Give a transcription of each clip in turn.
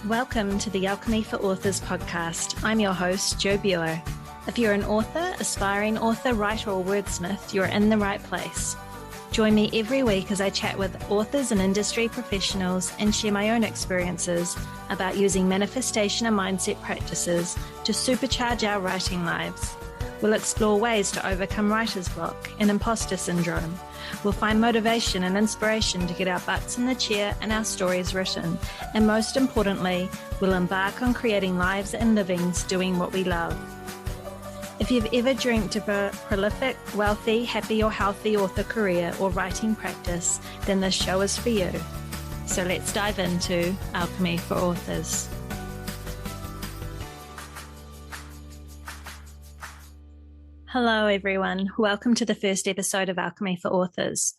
Welcome to the Alchemy for Authors podcast. I'm your host, Jo Buer. If you're an author, aspiring author, writer, or wordsmith, you're in the right place. Join me every week as I chat with authors and industry professionals and share my own experiences about using manifestation and mindset practices to supercharge our writing lives. We'll explore ways to overcome writer's block and imposter syndrome. We'll find motivation and inspiration to get our butts in the chair and our stories written. And most importantly, we'll embark on creating lives and livings doing what we love. If you've ever dreamt of a prolific, wealthy, happy or healthy author career or writing practice, then this show is for you. So let's dive into Alchemy for Authors. Hello, everyone. Welcome to the first episode of Alchemy for Authors.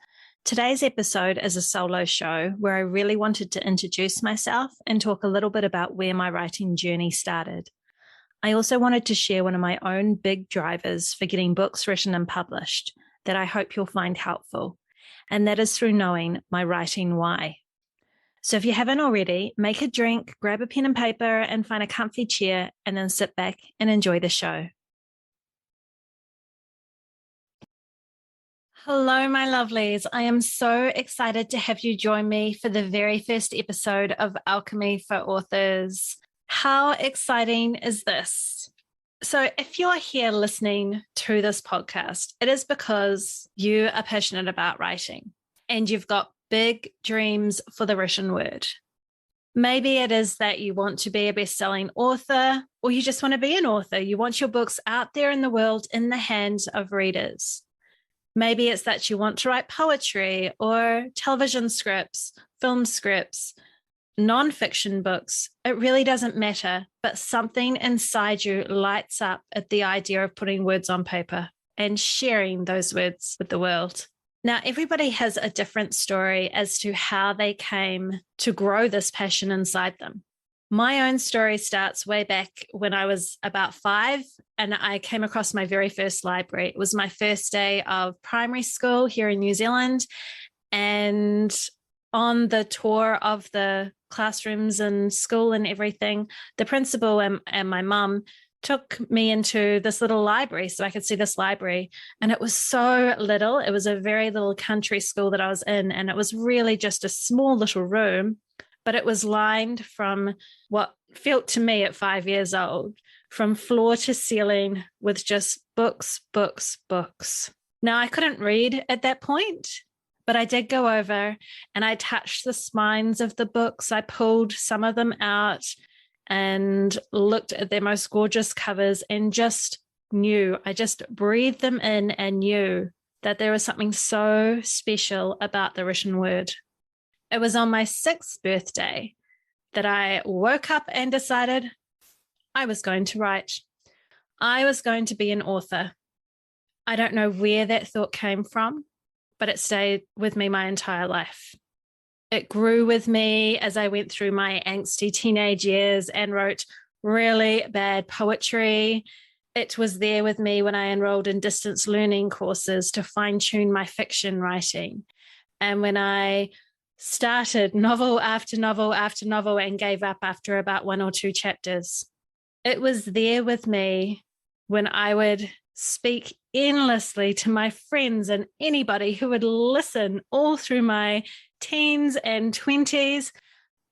Today's episode is a solo show where I really wanted to introduce myself and talk a little bit about where my writing journey started. I also wanted to share one of my own big drivers for getting books written and published that I hope you'll find helpful, and that is through knowing my writing why. So if you haven't already, make a drink, grab a pen and paper, and find a comfy chair, and then sit back and enjoy the show. Hello, my lovelies. I am so excited to have you join me for the very first episode of Alchemy for Authors. How exciting is this? So if you're here listening to this podcast, it is because you are passionate about writing and you've got big dreams for the written word. Maybe it is that you want to be a best-selling author, or you just want to be an author. You want your books out there in the world in the hands of readers. Maybe it's that you want to write poetry or television scripts, film scripts, nonfiction books. It really doesn't matter, but something inside you lights up at the idea of putting words on paper and sharing those words with the world. Now, everybody has a different story as to how they came to grow this passion inside them. My own story starts way back when I was about 5 and I came across my very first library. It was my first day of primary school here in New Zealand. And on the tour of the classrooms and school and everything, the principal and my mum took me into this little library so I could see this library. And it was so little. It was a very little country school that I was in. And it was really just a small little room. But it was lined from what felt to me at 5 years old, from floor to ceiling with just books, books, books. Now, I couldn't read at that point, but I did go over and I touched the spines of the books. I pulled some of them out and looked at their most gorgeous covers and just knew, I just breathed them in and knew that there was something so special about the written word. It was on my 6th birthday that I woke up and decided I was going to write. I was going to be an author. I don't know where that thought came from, but it stayed with me my entire life. It grew with me as I went through my angsty teenage years and wrote really bad poetry. It was there with me when I enrolled in distance learning courses to fine-tune my fiction writing. And when I started novel after novel after novel and gave up after about 1 or 2 chapters. It was there with me when I would speak endlessly to my friends and anybody who would listen all through my teens and 20s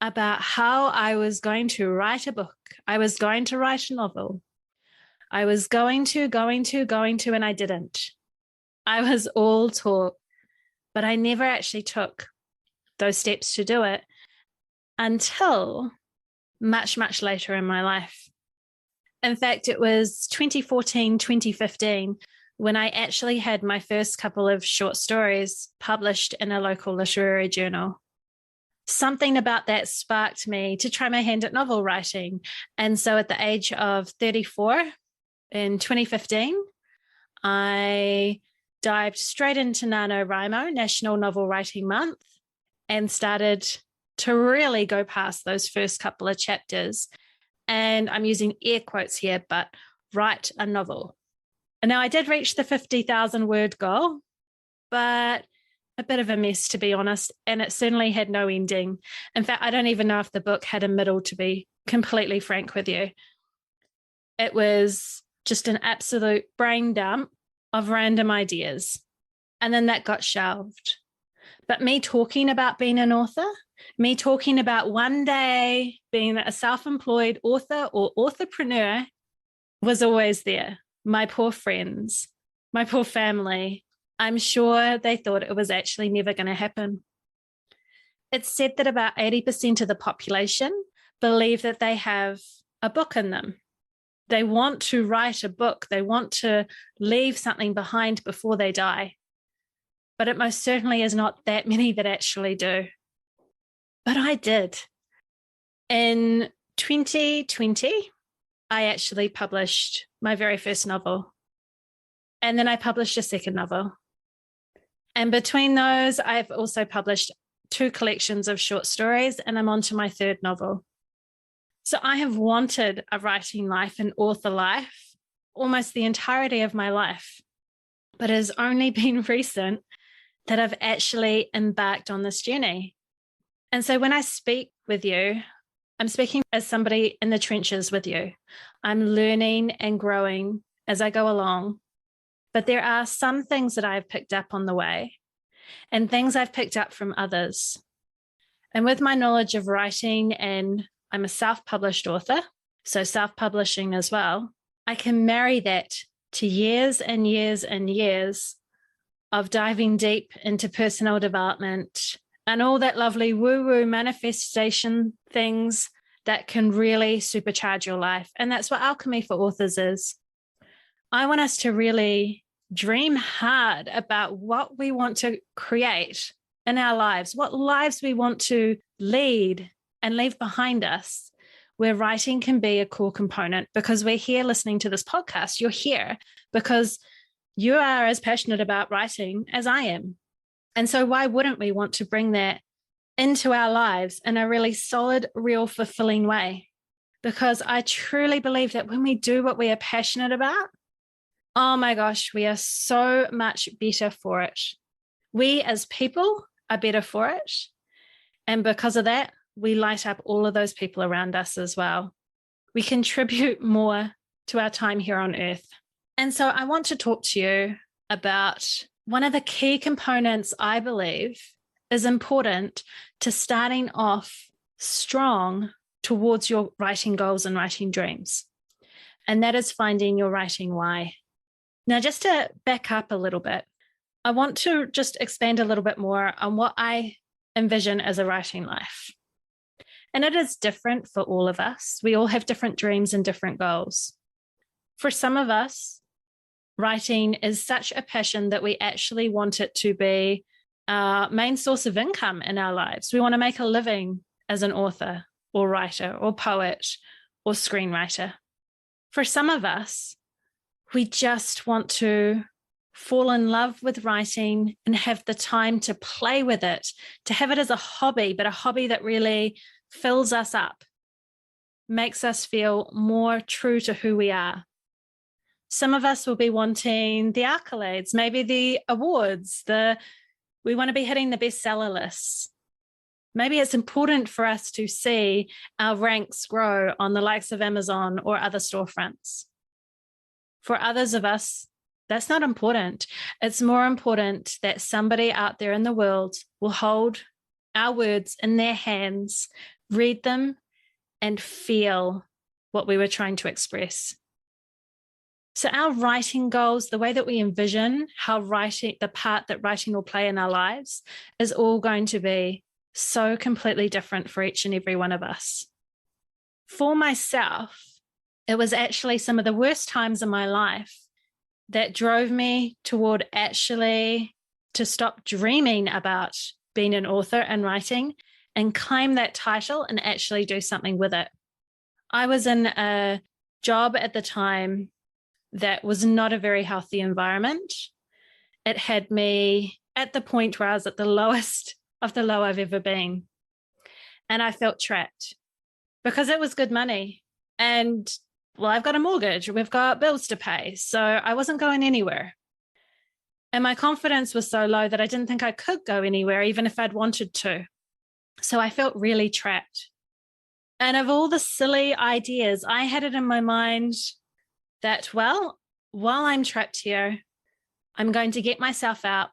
about how I was going to write a book. I was going to write a novel. I was going to, and I didn't. I was all talk, but I never actually took those steps to do it until much, much later in my life. In fact, it was 2014, 2015 when I actually had my first couple of short stories published in a local literary journal. Something about that sparked me to try my hand at novel writing. And so at the age of 34 in 2015, I dived straight into NaNoWriMo, National Novel Writing Month, and started to really go past those first couple of chapters. And I'm using air quotes here, but write a novel. And now I did reach the 50,000 word goal, but a bit of a mess, to be honest, and it certainly had no ending. In fact, I don't even know if the book had a middle, to be completely frank with you. It was just an absolute brain dump of random ideas. And then that got shelved. But me talking about being an author, me talking about one day being a self-employed author or authorpreneur was always there. My poor friends, my poor family, I'm sure they thought it was actually never going to happen. It's said that about 80% of the population believe that they have a book in them. They want to write a book. They want to leave something behind before they die. But it most certainly is not that many that actually do. But I did. In 2020, I actually published my very first novel. And then I published a second novel. And between those, I've also published 2 collections of short stories, and I'm on to my 3rd novel. So I have wanted a writing life, an author life, almost the entirety of my life. But it has only been recent that I've actually embarked on this journey. And so when I speak with you, I'm speaking as somebody in the trenches with you. I'm learning and growing as I go along. But there are some things that I've picked up on the way and things I've picked up from others. And with my knowledge of writing, and I'm a self-published author, so self-publishing as well, I can marry that to years and years and years of diving deep into personal development and all that lovely woo-woo manifestation things that can really supercharge your life. And that's what Alchemy for Authors is. I want us to really dream hard about what we want to create in our lives, what lives we want to lead and leave behind us, where writing can be a core component, because we're here listening to this podcast. You're here because you are as passionate about writing as I am. And so why wouldn't we want to bring that into our lives in a really solid, real, fulfilling way? Because I truly believe that when we do what we are passionate about, oh my gosh, we are so much better for it. We as people are better for it. And because of that, we light up all of those people around us as well. We contribute more to our time here on earth. And so I want to talk to you about one of the key components I believe is important to starting off strong towards your writing goals and writing dreams. And that is finding your writing why. Now, just to back up a little bit, I want to just expand a little bit more on what I envision as a writing life. And it is different for all of us. We all have different dreams and different goals. For some of us, writing is such a passion that we actually want it to be our main source of income in our lives. We want to make a living as an author or writer or poet or screenwriter. For some of us, we just want to fall in love with writing and have the time to play with it, to have it as a hobby, but a hobby that really fills us up, makes us feel more true to who we are. Some of us will be wanting the accolades, maybe the awards, we want to be hitting the bestseller lists. Maybe it's important for us to see our ranks grow on the likes of Amazon or other storefronts. For others of us, that's not important. It's more important that somebody out there in the world will hold our words in their hands, read them, and feel what we were trying to express. So our writing goals, the way that we envision how writing, the part that writing will play in our lives, is all going to be so completely different for each and every one of us. For myself, it was actually some of the worst times in my life that drove me toward actually to stop dreaming about being an author and writing and claim that title and actually do something with it. I was in a job at the time that was not a very healthy environment. It had me at the point where I was at the lowest of the low I've ever been. And I felt trapped because it was good money. And well, I've got a mortgage, we've got bills to pay. So I wasn't going anywhere. And my confidence was so low that I didn't think I could go anywhere, even if I'd wanted to. So I felt really trapped. And of all the silly ideas, I had it in my mind that, well, while I'm trapped here, I'm going to get myself out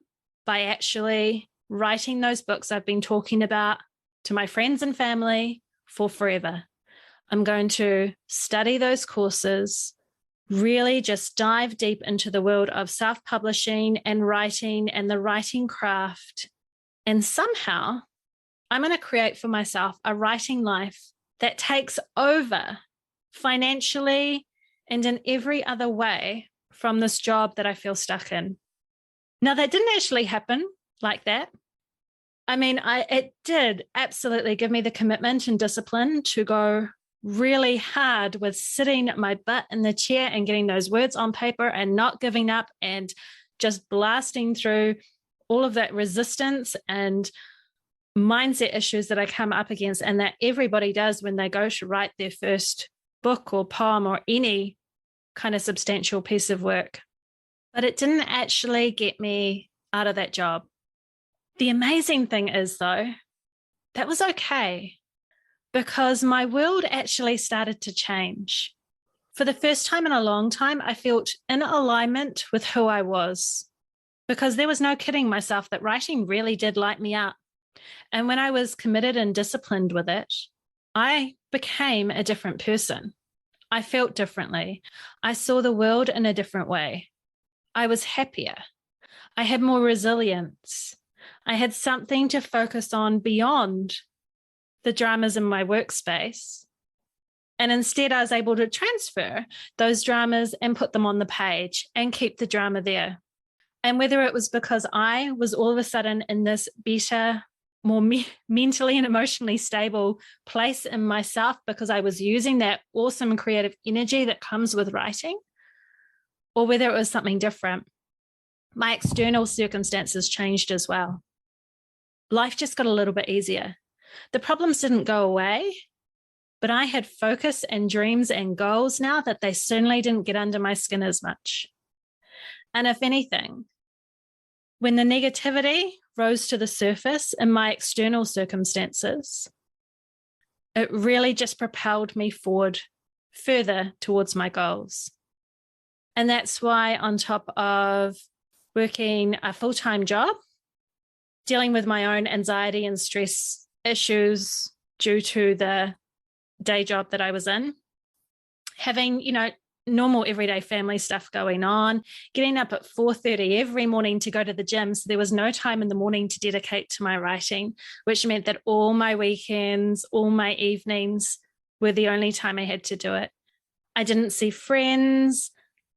by actually writing those books I've been talking about to my friends and family for forever. I'm going to study those courses, really just dive deep into the world of self-publishing and writing and the writing craft. And somehow I'm going to create for myself a writing life that takes over financially and in every other way from this job that I feel stuck in. Now, that didn't actually happen like that. I mean, it did absolutely give me the commitment and discipline to go really hard with sitting my butt in the chair and getting those words on paper and not giving up and just blasting through all of that resistance and mindset issues that I come up against and that everybody does when they go to write their first book or poem or any kind of substantial piece of work. But it didn't actually get me out of that job. The amazing thing is, though, that was okay because my world actually started to change. For the first time in a long time, I felt in alignment with who I was because there was no kidding myself that writing really did light me up. And when I was committed and disciplined with it, I became a different person. I felt differently. I saw the world in a different way. I was happier. I had more resilience. I had something to focus on beyond the dramas in my workspace. And instead, I was able to transfer those dramas and put them on the page and keep the drama there. And whether it was because I was all of a sudden in this better, more mentally and emotionally stable place in myself because I was using that awesome creative energy that comes with writing, or whether it was something different, my external circumstances changed as well. Life just got a little bit easier. The problems didn't go away, but I had focus and dreams and goals now that they certainly didn't get under my skin as much. And if anything, when the negativity rose to the surface in my external circumstances, it really just propelled me forward further towards my goals. And that's why, on top of working a full-time job, dealing with my own anxiety and stress issues due to the day job that I was in, having, normal everyday family stuff going on, getting up at 4:30 every morning to go to the gym. So there was no time in the morning to dedicate to my writing, which meant that all my weekends, all my evenings were the only time I had to do it. I didn't see friends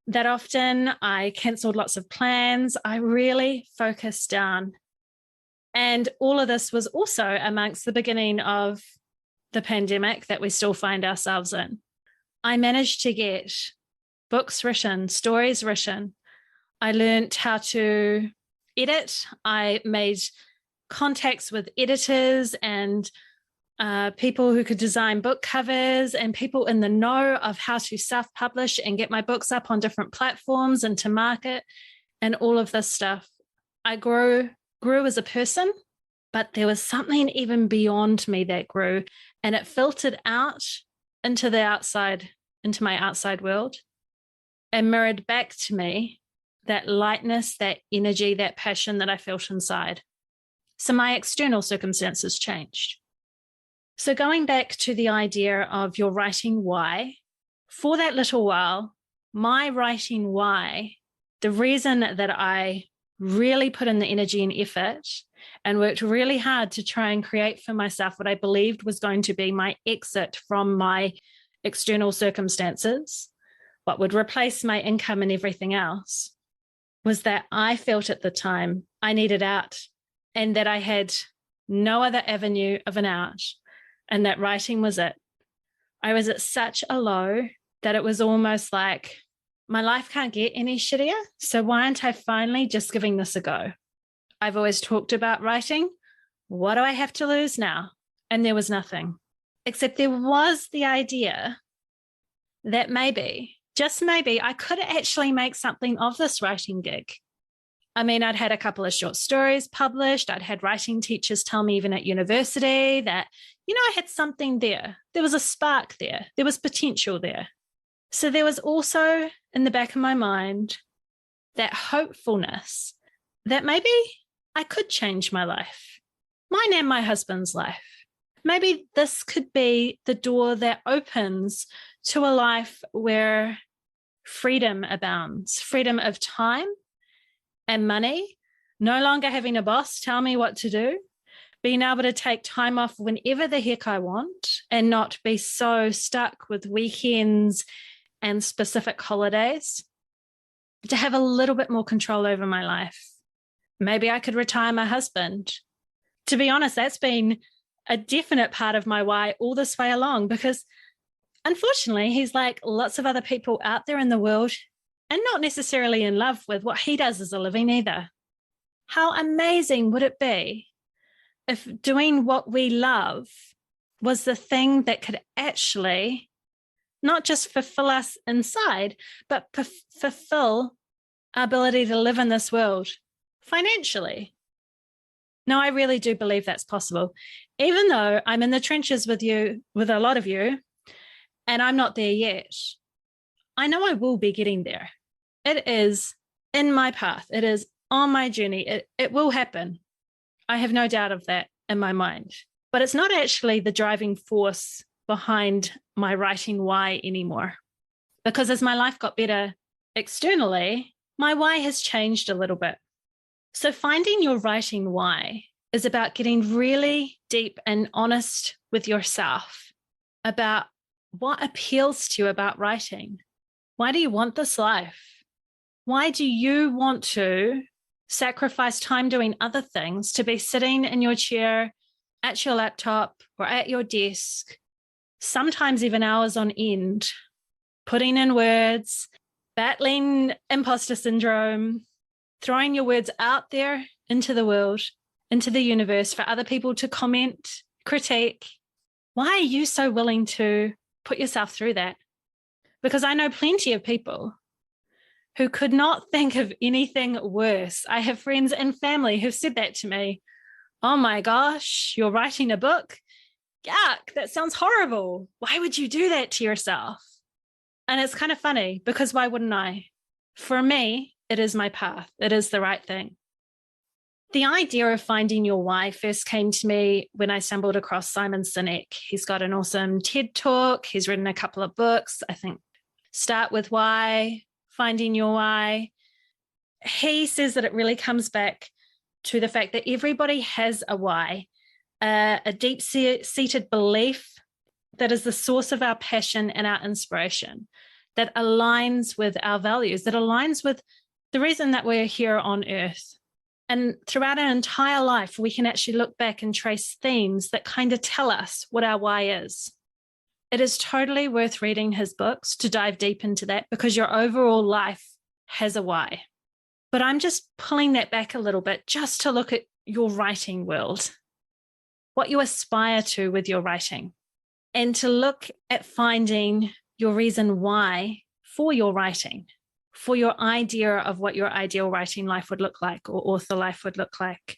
that often. I canceled lots of plans. I really focused down. And all of this was also amongst the beginning of the pandemic that we still find ourselves in. I managed to get books written, stories written. I learned how to edit. I made contacts with editors and people who could design book covers and people in the know of how to self-publish and get my books up on different platforms and to market and all of this stuff. I grew as a person, but there was something even beyond me that grew, and it filtered out into the outside, into my outside world, and mirrored back to me that lightness, that energy, that passion that I felt inside. So my external circumstances changed. So going back to the idea of your writing why, for that little while, my writing why, the reason that I really put in the energy and effort and worked really hard to try and create for myself what I believed was going to be my exit from my external circumstances, what would replace my income and everything else, was that I felt at the time I needed out and that I had no other avenue of an out, and that writing was it. I was at such a low that it was almost like my life can't get any shittier, so why aren't I finally just giving this a go? I've always talked about writing. What do I have to lose now? And there was nothing, except there was the idea that maybe, just maybe, I could actually make something of this writing gig. I mean, I'd had a couple of short stories published. I'd had writing teachers tell me even at university that, I had something there. There was a spark there. There was potential there. So there was also in the back of my mind that hopefulness that maybe I could change my life, mine and my husband's life. Maybe this could be the door that opens to a life where freedom abounds, freedom of time and money, no longer having a boss tell me what to do, being able to take time off whenever the heck I want and not be so stuck with weekends and specific holidays, to have a little bit more control over my life. Maybe I could retire my husband. To be honest, that's been a definite part of my why all this way along, because unfortunately, he's like lots of other people out there in the world and not necessarily in love with what he does as a living either. How amazing would it be if doing what we love was the thing that could actually not just fulfill us inside, but fulfill our ability to live in this world financially? No, I really do believe that's possible. Even though I'm in the trenches with you, with a lot of you, and I'm not there yet, I know I will be getting there. It is in my path. It is on my journey. It will happen. I have no doubt of that in my mind. But it's not actually the driving force behind my writing why anymore. Because as my life got better externally, my why has changed a little bit. So finding your writing why is about getting really deep and honest with yourself about what appeals to you about writing. Why do you want this life? Why do you want to sacrifice time doing other things to be sitting in your chair, at your laptop, or at your desk, sometimes even hours on end, putting in words, battling imposter syndrome, throwing your words out there into the world, into the universe for other people to comment, critique? Why are you so willing to put yourself through that? Because I know plenty of people who could not think of anything worse. I have friends and family who've said that to me. Oh my gosh, you're writing a book? Yuck, that sounds horrible. Why would you do that to yourself? And it's kind of funny because why wouldn't I? For me, it is my path. It is the right thing. The idea of finding your why first came to me when I stumbled across Simon Sinek. He's got an awesome TED Talk. He's written a couple of books, I think. Start with Why, Finding Your Why. He says that it really comes back to the fact that everybody has a why, a deep-seated belief that is the source of our passion and our inspiration, that aligns with our values, that aligns with the reason that we're here on earth. And throughout our entire life, we can actually look back and trace themes that kind of tell us what our why is. It is totally worth reading his books to dive deep into that, because your overall life has a why. But I'm just pulling that back a little bit just to look at your writing world, what you aspire to with your writing, and to look at finding your reason why for your writing, for your idea of what your ideal writing life would look like or author life would look like.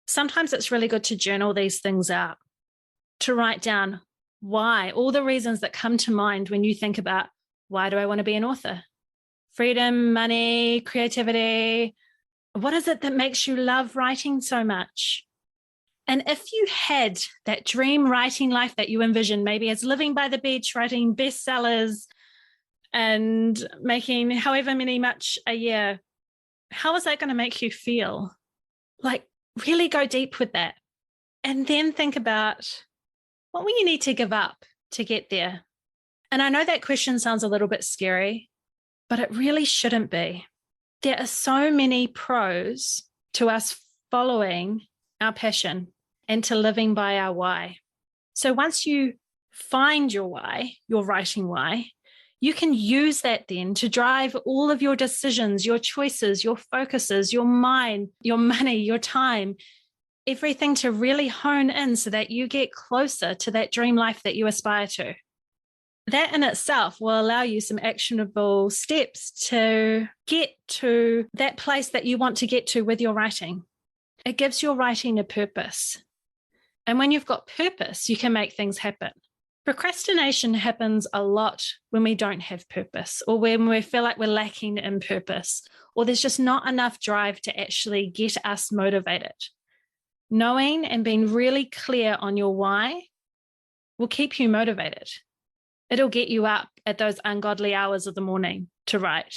Sometimes it's really good to journal these things out, to write down why, all the reasons that come to mind when you think about, why do I want to be an author? Freedom, money, creativity. What is it that makes you love writing so much? And if you had that dream writing life that you envision, maybe as living by the beach, writing bestsellers and making however much a year, how is that going to make you feel? Like, really go deep with that. And then think about, what will you need to give up to get there? And I know that question sounds a little bit scary, but it really shouldn't be. There are so many pros to us following our passion and to living by our why. So once you find your why, your writing why, you can use that then to drive all of your decisions, your choices, your focuses, your mind, your money, your time, everything to really hone in so that you get closer to that dream life that you aspire to. That in itself will allow you some actionable steps to get to that place that you want to get to with your writing. It gives your writing a purpose. And when you've got purpose, you can make things happen. Procrastination happens a lot when we don't have purpose, or when we feel like we're lacking in purpose, or there's just not enough drive to actually get us motivated. Knowing and being really clear on your why will keep you motivated. It'll get you up at those ungodly hours of the morning to write.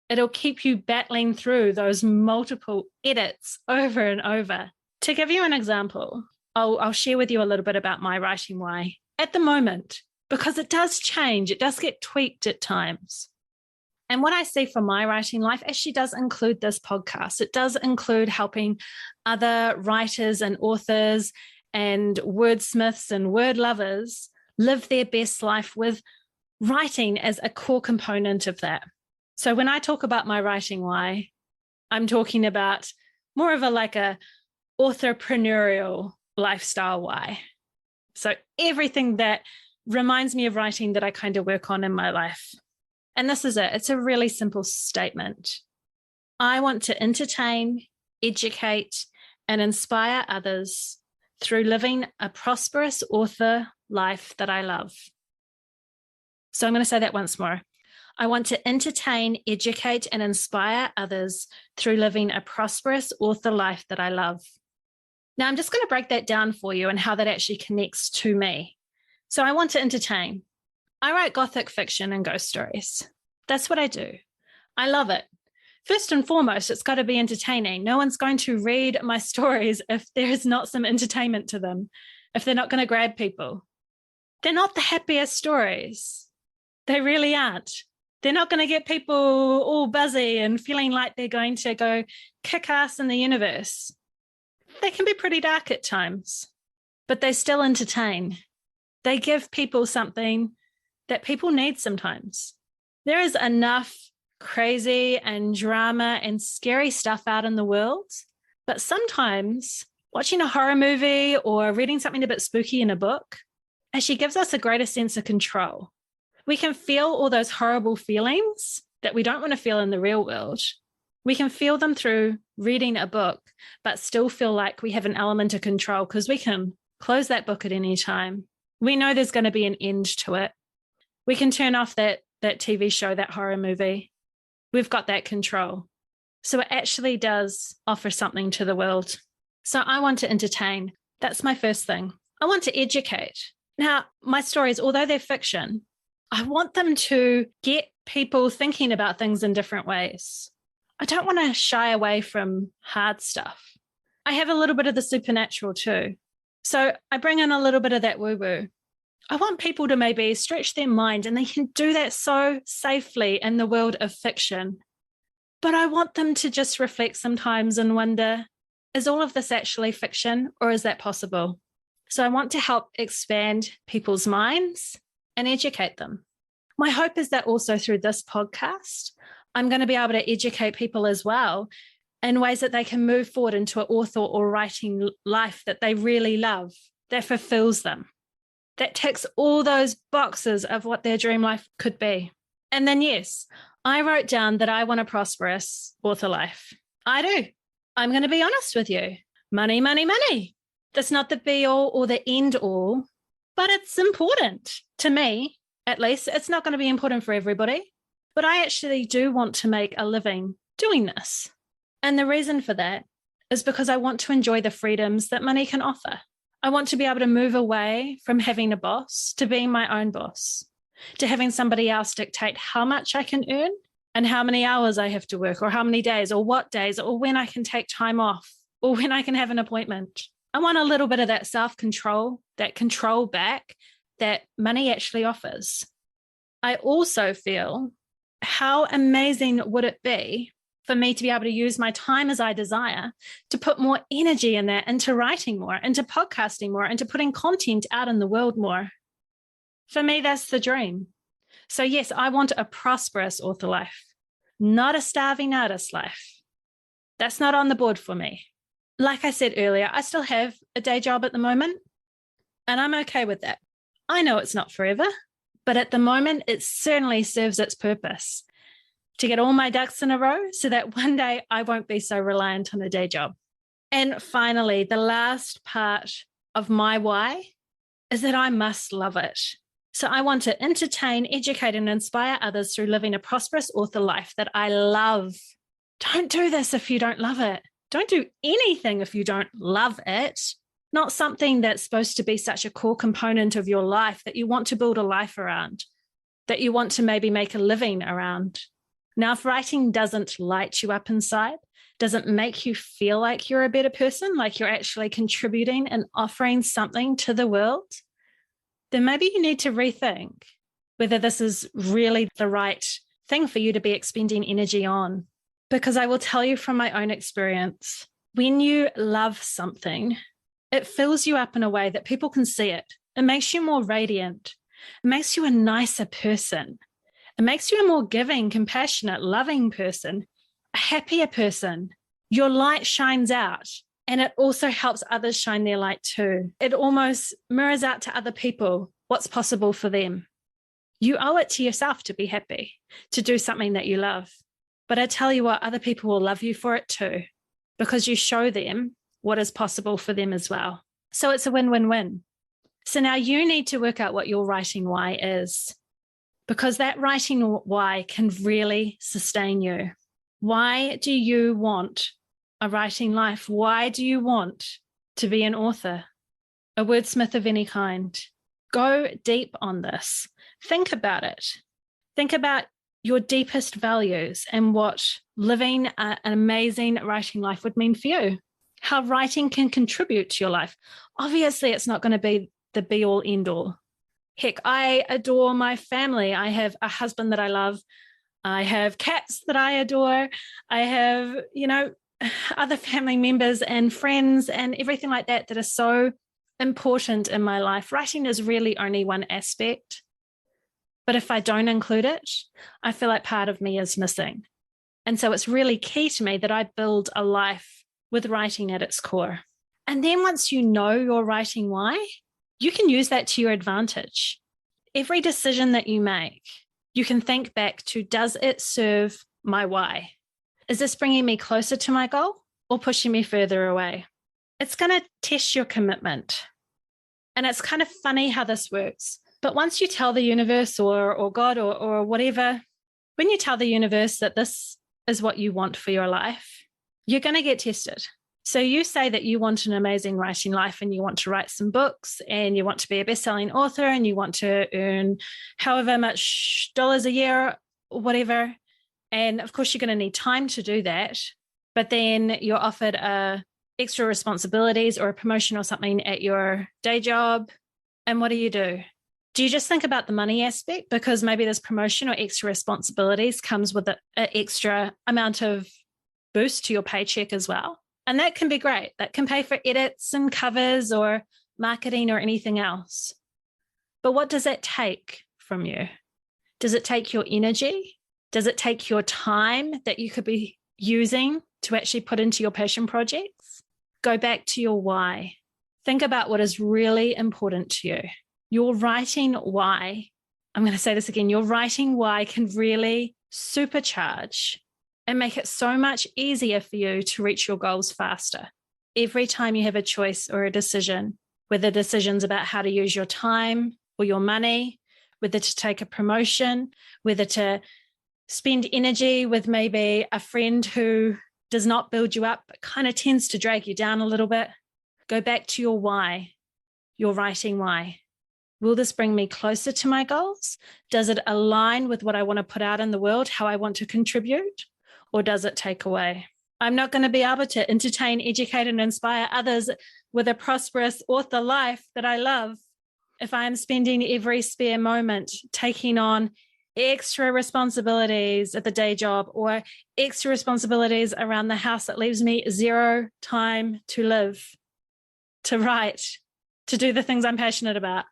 It'll keep you battling through those multiple edits over and over. To give you an example, I'll share with you a little bit about my writing why at the moment, because it does change. It does get tweaked at times. And what I see from my writing life actually does include this podcast. It does include helping other writers and authors and wordsmiths and word lovers live their best life with writing as a core component of that. So when I talk about my writing why, I'm talking about more of a authorpreneurial lifestyle why. So everything that reminds me of writing that I kind of work on in my life. And this is it. It's a really simple statement. I want to entertain, educate, and inspire others through living a prosperous author life that I love. So I'm going to say that once more. I want to entertain, educate, and inspire others through living a prosperous author life that I love. Now, I'm just going to break that down for you and how that actually connects to me. So I want to entertain. I write Gothic fiction and ghost stories. That's what I do. I love it. First and foremost, it's got to be entertaining. No one's going to read my stories if there is not some entertainment to them, if they're not going to grab people. They're not the happiest stories. They really aren't. They're not going to get people all buzzy and feeling like they're going to go kick ass in the universe. They can be pretty dark at times, but they still entertain. They give people something that people need sometimes. There is enough crazy and drama and scary stuff out in the world, but sometimes watching a horror movie or reading something a bit spooky in a book actually gives us a greater sense of control. We can feel all those horrible feelings that we don't want to feel in the real world. We can feel them through reading a book, but still feel like we have an element of control because we can close that book at any time. We know there's going to be an end to it. We can turn off that TV show, that horror movie. We've got that control. So it actually does offer something to the world. So I want to entertain. That's my first thing. I want to educate. Now, my stories, although they're fiction, I want them to get people thinking about things in different ways. I don't want to shy away from hard stuff. I have a little bit of the supernatural too. So I bring in a little bit of that woo-woo. I want people to maybe stretch their mind, and they can do that so safely in the world of fiction. But I want them to just reflect sometimes and wonder, is all of this actually fiction, or is that possible? So I want to help expand people's minds and educate them. My hope is that also through this podcast, I'm going to be able to educate people as well in ways that they can move forward into an author or writing life that they really love, that fulfills them, that ticks all those boxes of what their dream life could be. And then, yes, I wrote down that I want a prosperous author life. I do. I'm going to be honest with you. Money, money, money. That's not the be all or the end all, but it's important to me, at least. It's not going to be important for everybody, but I actually do want to make a living doing this. And the reason for that is because I want to enjoy the freedoms that money can offer. I want to be able to move away from having a boss to being my own boss, to having somebody else dictate how much I can earn and how many hours I have to work, or how many days, or what days, or when I can take time off, or when I can have an appointment. I want a little bit of that self-control, that control back that money actually offers. I also feel, how amazing would it be for me to be able to use my time as I desire to put more energy in that, into writing more, into podcasting more, into putting content out in the world more. For me, that's the dream. So yes, I want a prosperous author life, not a starving artist life. That's not on the board for me. Like I said earlier, I still have a day job at the moment, and I'm okay with that. I know it's not forever, But at the moment, it certainly serves its purpose to get all my ducks in a row so that one day I won't be so reliant on a day job. And finally, the last part of my why is that I must love it. So I want to entertain, educate, and inspire others through living a prosperous author life that I love. Don't do this if you don't love it. Don't do anything if you don't love it. Not something that's supposed to be such a core component of your life that you want to build a life around, that you want to maybe make a living around. Now, if writing doesn't light you up inside, doesn't make you feel like you're a better person, like you're actually contributing and offering something to the world, then maybe you need to rethink whether this is really the right thing for you to be expending energy on. Because I will tell you from my own experience, when you love something, it fills you up in a way that people can see it. It makes you more radiant. It makes you a nicer person. It makes you a more giving, compassionate, loving person, a happier person. Your light shines out, and it also helps others shine their light too. It almost mirrors out to other people what's possible for them. You owe it to yourself to be happy, to do something that you love. But I tell you what, other people will love you for it too, because you show them what is possible for them as well. So it's a win-win-win. So now you need to work out what your writing why is, because that writing why can really sustain you. Why do you want a writing life? Why do you want to be an author, a wordsmith of any kind? Go deep on this. Think about it. Think about your deepest values and what living an amazing writing life would mean for you. How writing can contribute to your life. Obviously, it's not going to be the be-all, end-all. Heck, I adore my family. I have a husband that I love. I have cats that I adore. I have, other family members and friends and everything like that that are so important in my life. Writing is really only one aspect. But if I don't include it, I feel like part of me is missing. And so it's really key to me that I build a life with writing at its core. And then once you know your writing why, you can use that to your advantage. Every decision that you make, you can think back to, does it serve my why? Is this bringing me closer to my goal or pushing me further away? It's going to test your commitment. And it's kind of funny how this works. But once you tell the universe or God or whatever, when you tell the universe that this is what you want for your life, you're going to get tested. So you say that you want an amazing writing life and you want to write some books and you want to be a best-selling author and you want to earn however much dollars a year or whatever. And of course, you're going to need time to do that. But then you're offered extra responsibilities or a promotion or something at your day job. And what do? Do you just think about the money aspect? Because maybe this promotion or extra responsibilities comes with an extra amount of boost to your paycheck as well. And that can be great. That can pay for edits and covers or marketing or anything else. But what does that take from you? Does it take your energy? Does it take your time that you could be using to actually put into your passion projects? Go back to your why. Think about what is really important to you. Your writing why, I'm going to say this again, your writing why can really supercharge and make it so much easier for you to reach your goals faster. Every time you have a choice or a decision, whether decisions about how to use your time or your money, whether to take a promotion, whether to spend energy with maybe a friend who does not build you up, but kind of tends to drag you down a little bit, go back to your why, your writing why. Will this bring me closer to my goals? Does it align with what I want to put out in the world, how I want to contribute? Or does it take away? I'm not going to be able to entertain, educate, and inspire others with a prosperous author life that I love if I am spending every spare moment taking on extra responsibilities at the day job or extra responsibilities around the house that leaves me zero time to live, to write, to do the things I'm passionate about.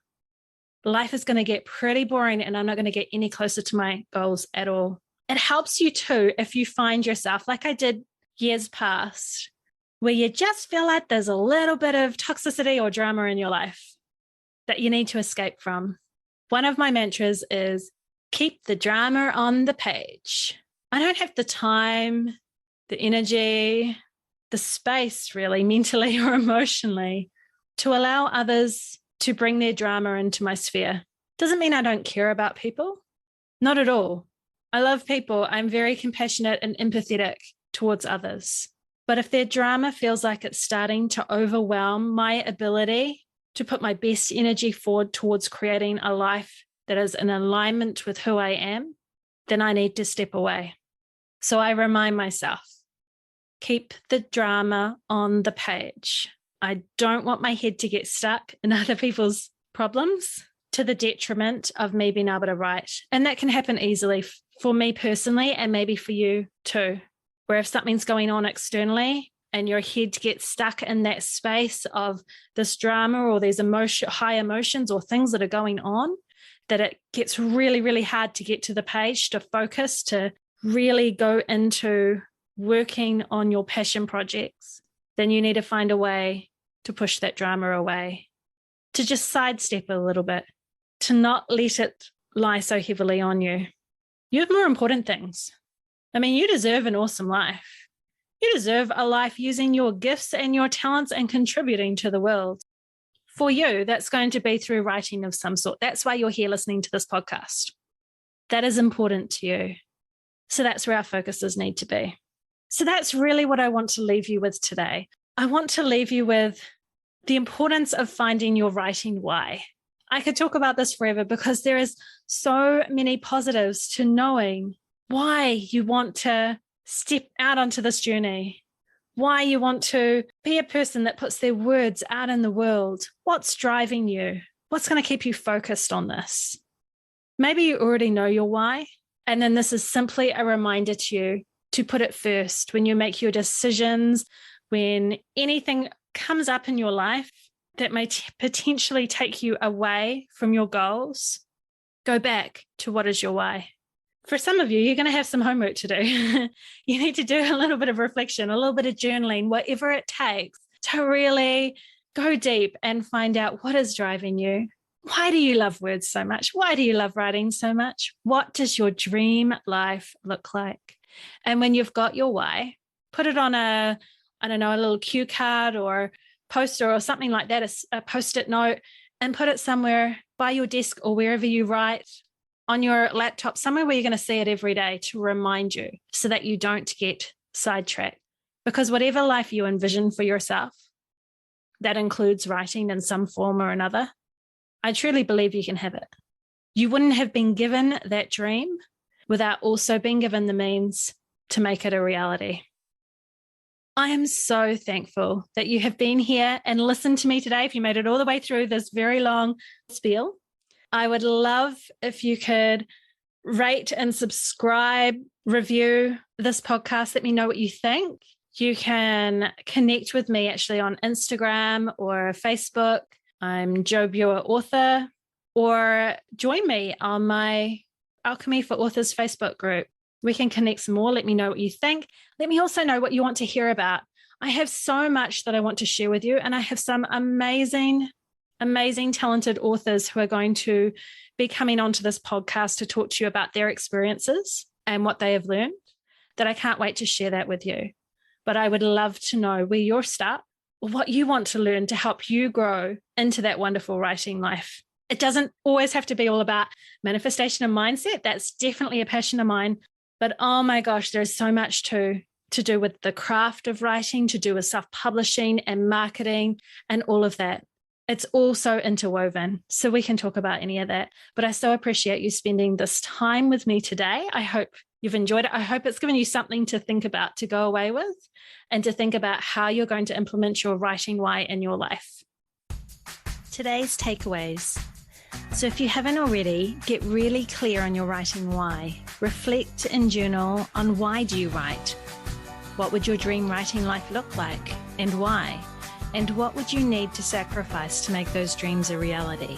Life is going to get pretty boring and I'm not going to get any closer to my goals at all. It helps you too if you find yourself, like I did years past, where you just feel like there's a little bit of toxicity or drama in your life that you need to escape from. One of my mantras is keep the drama on the page. I don't have the time, the energy, the space really, mentally or emotionally, to allow others to bring their drama into my sphere. Doesn't mean I don't care about people. Not at all. I love people. I'm very compassionate and empathetic towards others. But if their drama feels like it's starting to overwhelm my ability to put my best energy forward towards creating a life that is in alignment with who I am, then I need to step away. So I remind myself, keep the drama on the page. I don't want my head to get stuck in other people's problems to the detriment of me being able to write. And that can happen easily for me personally, and maybe for you too, where if something's going on externally and your head gets stuck in that space of this drama or these high emotions or things that are going on, that it gets really, really hard to get to the page, to focus, to really go into working on your passion projects, then you need to find a way to push that drama away, to just sidestep a little bit, to not let it lie so heavily on you. You have more important things. I mean, you deserve an awesome life. You deserve a life using your gifts and your talents and contributing to the world. For you, that's going to be through writing of some sort. That's why you're here listening to this podcast. That is important to you. So that's where our focuses need to be. So that's really what I want to leave you with today. I want to leave you with the importance of finding your writing why. I could talk about this forever because there is so many positives to knowing why you want to step out onto this journey, why you want to be a person that puts their words out in the world. What's driving you? What's going to keep you focused on this? Maybe you already know your why, and then this is simply a reminder to you to put it first when you make your decisions, when anything comes up in your life that may potentially take you away from your goals. Go back to what is your why. For some of you, you're going to have some homework to do. You need to do a little bit of reflection, a little bit of journaling, whatever it takes to really go deep and find out what is driving you. Why do you love words so much? Why do you love writing so much? What does your dream life look like? And when you've got your why, put it on a little cue card or poster or something like that, a post-it note, and put it somewhere by your desk or wherever you write, on your laptop, somewhere where you're going to see it every day to remind you so that you don't get sidetracked. Because whatever life you envision for yourself, that includes writing in some form or another, I truly believe you can have it. You wouldn't have been given that dream without also being given the means to make it a reality. I am so thankful that you have been here and listened to me today. If you made it all the way through this very long spiel, I would love if you could rate and subscribe, review this podcast. Let me know what you think. You can connect with me actually on Instagram or Facebook. I'm Jo Buer Author, or join me on my Alchemy for Authors Facebook group. We can connect some more. Let me know what you think. Let me also know what you want to hear about. I have so much that I want to share with you, and I have some amazing, talented authors who are going to be coming onto this podcast to talk to you about their experiences and what they have learned, that I can't wait to share that with you. But I would love to know where you're stuck or what you want to learn to help you grow into that wonderful writing life. It doesn't always have to be all about manifestation and mindset. That's definitely a passion of mine. But oh my gosh, there's so much to do with the craft of writing, to do with self-publishing and marketing and all of that. It's all so interwoven. So we can talk about any of that. But I so appreciate you spending this time with me today. I hope you've enjoyed it. I hope it's given you something to think about, to go away with, and to think about how you're going to implement your writing why in your life. Today's takeaways. So if you haven't already, get really clear on your writing why. Reflect and journal on why do you write? What would your dream writing life look like and why? And what would you need to sacrifice to make those dreams a reality?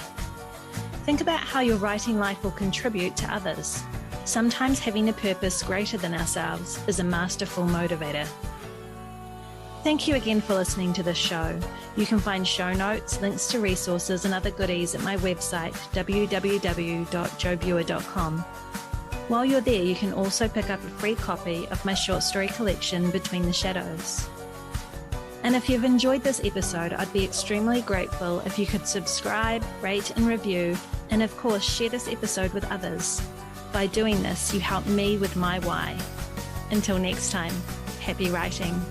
Think about how your writing life will contribute to others. Sometimes having a purpose greater than ourselves is a masterful motivator. Thank you again for listening to this show. You can find show notes, links to resources, and other goodies at my website, www.jobuer.com. While you're there, you can also pick up a free copy of my short story collection, Between the Shadows. And if you've enjoyed this episode, I'd be extremely grateful if you could subscribe, rate and review, and of course, share this episode with others. By doing this, you help me with my why. Until next time, happy writing.